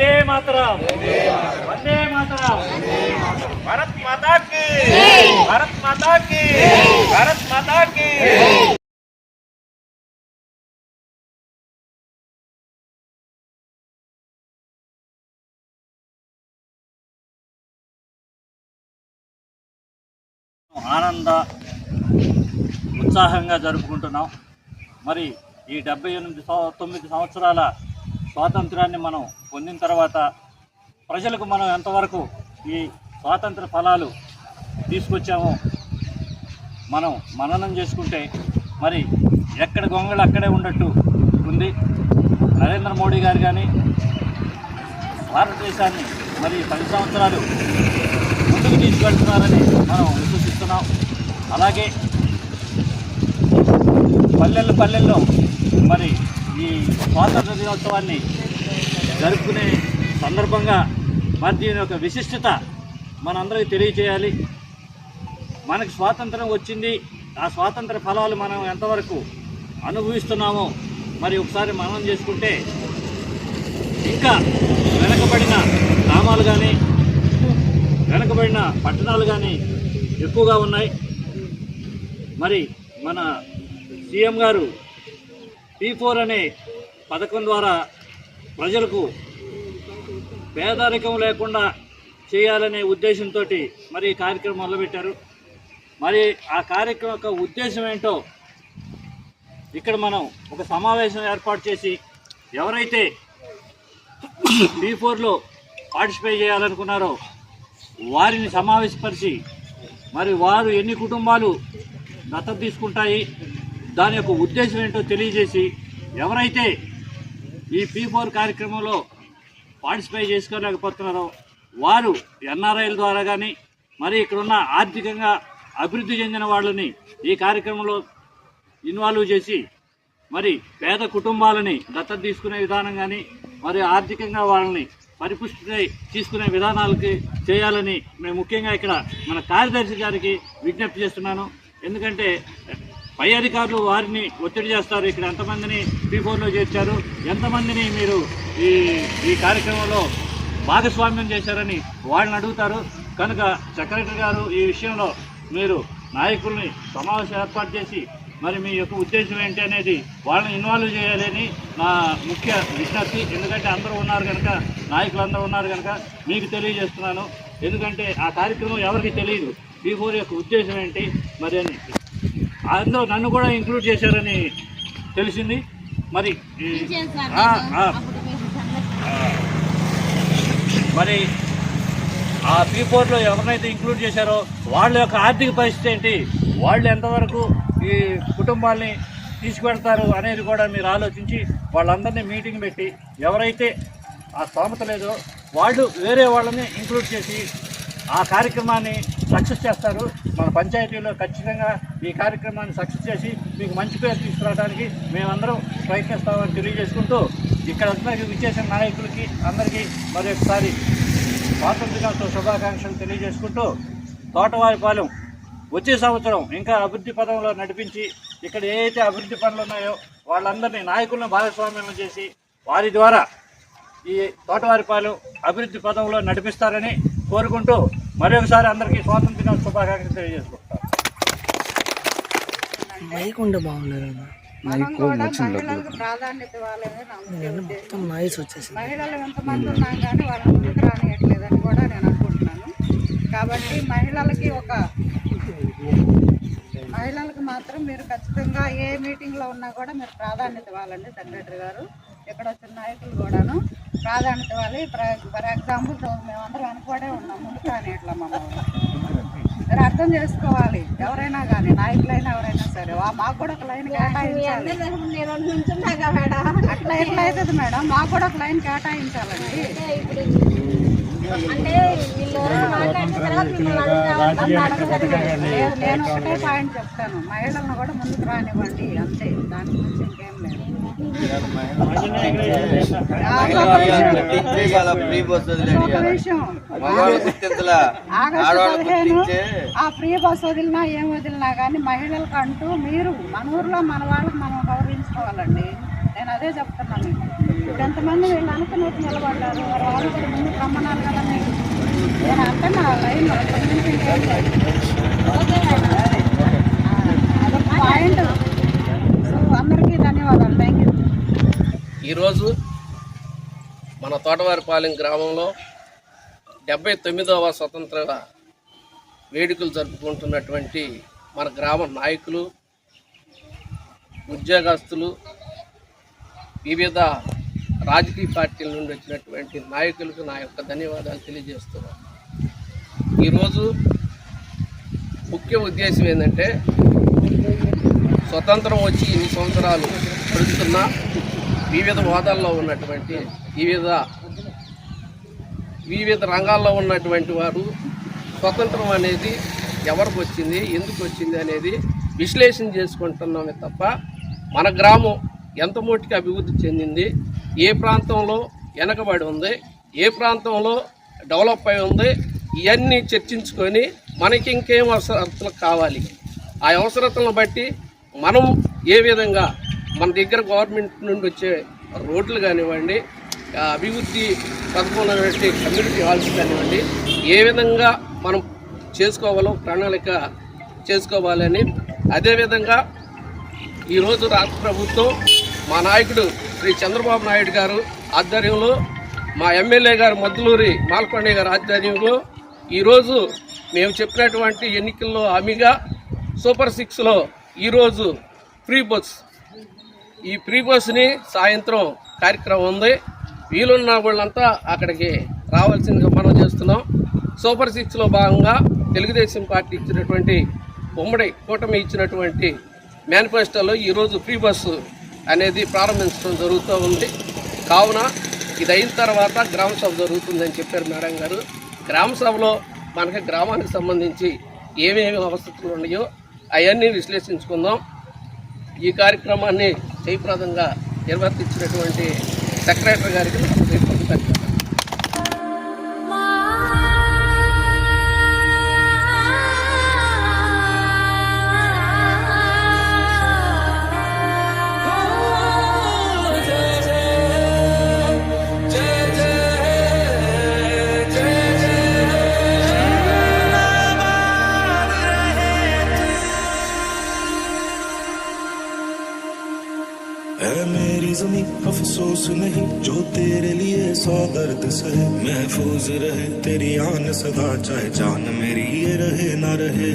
వందే మాతరం, వందే మాతరం, భారత్ మాతా key, Bharat మాతా key, Bharat మాతా key. ఆనంద ఉత్సాహంగా జరుపుకుంటున్నాం. మరి ఈ 79 సంవత్సరాల స్వాతంత్రాన్ని మనం పొందిన తర్వాత ప్రజలకు మనం ఎంతవరకు ఈ స్వాతంత్ర ఫలాలు తీసుకొచ్చామో మనం మననం చేసుకుంటే మరి ఎక్కడ గొంగళి అక్కడే ఉన్నట్టు ఉంది. నరేంద్ర మోడీ గారు కానీ భారతదేశాన్ని మరి 10 సంవత్సరాలు ముందుకు తీసుకెళ్తున్నారని మనం విశ్వసిస్తున్నాం. అలాగే పల్లెల్లో మరి ఈ స్వాతంత్ర దినోత్సవాన్ని జరుపుకునే సందర్భంగా మరి దీని యొక్క విశిష్టత మనందరికీ తెలియచేయాలి. మనకి స్వాతంత్రం వచ్చింది, ఆ స్వాతంత్ర ఫలాలు మనం ఎంతవరకు అనుభవిస్తున్నామో మరి ఒకసారి మననం చేసుకుంటే ఇంకా వెనకబడిన గ్రామాలు కానీ వెనకబడిన పట్టణాలు కానీ ఎక్కువగా ఉన్నాయి. మరి మన సీఎం గారు P4 అనే పథకం ద్వారా ప్రజలకు పేదరికం లేకుండా చేయాలనే ఉద్దేశంతో మరి ఈ కార్యక్రమం మొదలుపెట్టారు. మరి ఆ కార్యక్రమం యొక్క ఉద్దేశం ఏంటో ఇక్కడ మనం ఒక సమావేశం ఏర్పాటు చేసి ఎవరైతే P4లో పార్టిసిపేట్ చేయాలనుకున్నారో వారిని సమావేశపరిచి మరి వారు ఎన్ని కుటుంబాలు దత్తత తీసుకుంటాయి, దాని యొక్క ఉద్దేశం ఏంటో తెలియజేసి ఎవరైతే ఈ P4 కార్యక్రమంలో పార్టిసిపేట్ చేసుకోలేకపోతున్నారో వారు NRIల ద్వారా కానీ మరి ఇక్కడున్న ఆర్థికంగా అభివృద్ధి చెందిన వాళ్ళని ఈ కార్యక్రమంలో ఇన్వాల్వ్ చేసి మరి పేద కుటుంబాలని దత్తత తీసుకునే విధానం కానీ మరి ఆర్థికంగా వాళ్ళని పరిపుష్టి తీసుకునే విధానాలకి చేయాలని మేము ముఖ్యంగా ఇక్కడ మన కార్యదర్శి గారికి విజ్ఞప్తి చేస్తున్నాను. ఎందుకంటే పై అధికారులు వారిని ఒత్తిడి చేస్తారు. ఇక్కడ ఎంతమందిని P4లో చేర్చారు, ఎంతమందిని మీరు ఈ కార్యక్రమంలో భాగస్వామ్యం చేశారని వాళ్ళని అడుగుతారు. కనుక సెక్రటరీ గారు ఈ విషయంలో మీరు నాయకుల్ని సమావేశం ఏర్పాటు చేసి మరి మీ యొక్క ఉద్దేశం ఏంటి అనేది వాళ్ళని ఇన్వాల్వ్ చేయాలని నా ముఖ్య విజ్ఞప్తి. ఎందుకంటే అందరూ ఉన్నారు కనుక, నాయకులందరూ ఉన్నారు కనుక మీకు తెలియజేస్తున్నాను. ఎందుకంటే ఆ కార్యక్రమం ఎవరికి తెలియదు P4 యొక్క ఉద్దేశం ఏంటి మరి అని. అందులో నన్ను కూడా ఇంక్లూడ్ చేశారని తెలిసింది. మరి మరి ఆ P4లో ఎవరినైతే ఇంక్లూడ్ చేశారో వాళ్ళ యొక్క ఆర్థిక పరిస్థితి ఏంటి, వాళ్ళు ఎంతవరకు ఈ కుటుంబాల్ని తీసుకువెళ్తారు అనేది కూడా మీరు ఆలోచించి వాళ్ళందరినీ మీటింగ్ పెట్టి ఎవరైతే ఆ స్తోమత లేదో వాళ్ళు వేరే వాళ్ళని ఇంక్లూడ్ చేసి ఆ కార్యక్రమాన్ని సక్సెస్ చేస్తారు. మన పంచాయతీలో ఖచ్చితంగా ఈ కార్యక్రమాన్ని సక్సెస్ చేసి మీకు మంచి పేరు తీసుకురావడానికి మేమందరం ప్రయత్నిస్తామని తెలియజేసుకుంటూ ఇక్కడ విచ్చేసిన నాయకులకి అందరికీ మరి ఒకసారి స్వాతంత్ర దినోత్సవ శుభాకాంక్షలు తెలియజేసుకుంటూ తోటవారిపాలెం వచ్చే సంవత్సరం ఇంకా అభివృద్ధి పదంలో నడిపించి ఇక్కడ ఏదైతే అభివృద్ధి పనులు ఉన్నాయో వాళ్ళందరినీ నాయకులను భాగస్వామ్యం చేసి వారి ద్వారా ఈ తోటవారిపాలెం అభివృద్ధి పదంలో నడిపిస్తారని కోరుకుంటూ మరొకసారి అందరికీ స్వాతంత్ర దినోత్సవ శుభాకాంక్షలు తెలియజేసుకుంటాం. ప్రాధాన్యత ఇవ్వాలని మహిళలు ఎంతమంది ఉన్నాం కానీ వాళ్ళ ముందుకు రానియట్లేదని కూడా నేను అనుకుంటున్నాను. కాబట్టి మహిళలకు మాత్రం మీరు ఖచ్చితంగా ఏ మీటింగ్లో ఉన్నా కూడా మీరు ప్రాధాన్యత ఇవ్వాలండి. సెక్రటరీ గారు ఇక్కడ వచ్చిన నాయకులు కూడాను ప్రాధాన్యత ఇవ్వాలి. ఫర్ ఎగ్జాంపుల్ మేమందరం వెనకబడే ఉన్నాం, ముందుకు రానియట్లా మమ్మల్ని మీరు అర్థం చేసుకోవాలి. ఎవరైనా కానీ నాయకులైనా ఎవరైనా సరే మాకు కూడా ఒక లైన్ కేటాయించాలి. అట్లా ఎట్లా అవుతుంది మేడం, మాకు కూడా ఒక లైన్ కేటాయించాలండి. నేను ఒకటే పాయింట్ చెప్తాను, మహిళలను కూడా ముందుకు రానివ్వండి అంతే, దాని గురించి ఇంకేం లేదు. ఆ ఫ్రీ బస్ వదిలినా ఏం వదిలినా కానీ మహిళలకు అంటూ మీరు మన ఊర్లో మన వాళ్ళకి మనం గౌరవించుకోవాలండి. నేను అదే చెప్తున్నాను. ఇప్పుడు ఎంతమంది వీళ్ళు అనుకున్నట్టు నిలబడ్డారు, మరి వాళ్ళు కూడా ముందుకు రమ్మన్నారు కదా మీరు. నేను అంటున్నా లైన్ అదొక పాయింట్. సో అందరికీ ధన్యవాదాలు. Thank you. ఈరోజు మన తోటవారిపాలెం గ్రామంలో 79వ స్వతంత్ర వేడుకలు జరుపుకుంటున్నటువంటి మన గ్రామ నాయకులు, ఉద్యోగస్తులు, వివిధ రాజకీయ పార్టీల నుండి వచ్చినటువంటి నాయకులకు నా యొక్క ధన్యవాదాలు తెలియజేస్తున్నాను. ఈరోజు ముఖ్య ఉద్దేశం ఏంటంటే, స్వతంత్రం వచ్చి ఇన్ని సంవత్సరాలు గడుస్తున్నా వివిధ హోదాల్లో ఉన్నటువంటి వివిధ రంగాల్లో ఉన్నటువంటి వారు స్వతంత్రం అనేది ఎవరికి వచ్చింది, ఎందుకు వచ్చింది అనేది విశ్లేషణ చేసుకుంటున్నామే తప్ప మన గ్రామం ఎంత మోటికి అభివృద్ధి చెందింది, ఏ ప్రాంతంలో వెనకబడి ఉంది, ఏ ప్రాంతంలో డెవలప్ అయి ఉంది, ఇవన్నీ చర్చించుకొని మనకి ఇంకేం అవసరతలు కావాలి, ఆ అవసరతలను బట్టి మనం ఏ విధంగా మన దగ్గర గవర్నమెంట్ నుండి వచ్చే రోడ్లు కానివ్వండి, అభివృద్ధి పథకంలో కమ్యూనిటీ హాల్స్ కానివ్వండి, ఏ విధంగా మనం చేసుకోవాలో ప్రణాళిక చేసుకోవాలని, అదేవిధంగా ఈరోజు రాష్ట్ర ప్రభుత్వం మా నాయకుడు శ్రీ చంద్రబాబు నాయుడు గారు ఆధ్వర్యంలో, మా ఎమ్మెల్యే గారు మద్దులూరి మాల్కొండ గారు ఆధ్వర్యంలో ఈరోజు మేము చెప్పినటువంటి ఎన్నికల్లో హామీగా సూపర్ 6లో ఈరోజు ఫ్రీ బస్, ఈ ఫ్రీ బస్ని సాయంత్రం కార్యక్రమం ఉంది. వీలున్న వాళ్ళంతా అక్కడికి రావాల్సిందిగా మనం చేస్తున్నాం. సూపర్ 6లో భాగంగా తెలుగుదేశం పార్టీ ఇచ్చినటువంటి ఉమ్మడి కూటమి ఇచ్చినటువంటి మేనిఫెస్టోలో ఈరోజు ఫ్రీ బస్సు అనేది ప్రారంభించడం జరుగుతూ ఉంది. కావున ఇది అయిన తర్వాత గ్రామ సభ జరుగుతుందని చెప్పారు మేడం గారు. గ్రామ సభలో మనకి గ్రామానికి సంబంధించి ఏమేమి అవసరాలు ఉన్నాయో అవన్నీ విశ్లేషించుకుందాం. ఈ కార్యక్రమాన్ని జయప్రదంగా నిర్వర్తించినటువంటి సెక్రటరీ గారికి ధన్యవాదాలు. मेरी ज़मीं अफसोस नहीं जो तेरे लिए 100 दर्द सहे, महफूज रहे तेरी आन सदा चाहे जान मेरी ये रहे ना रहे।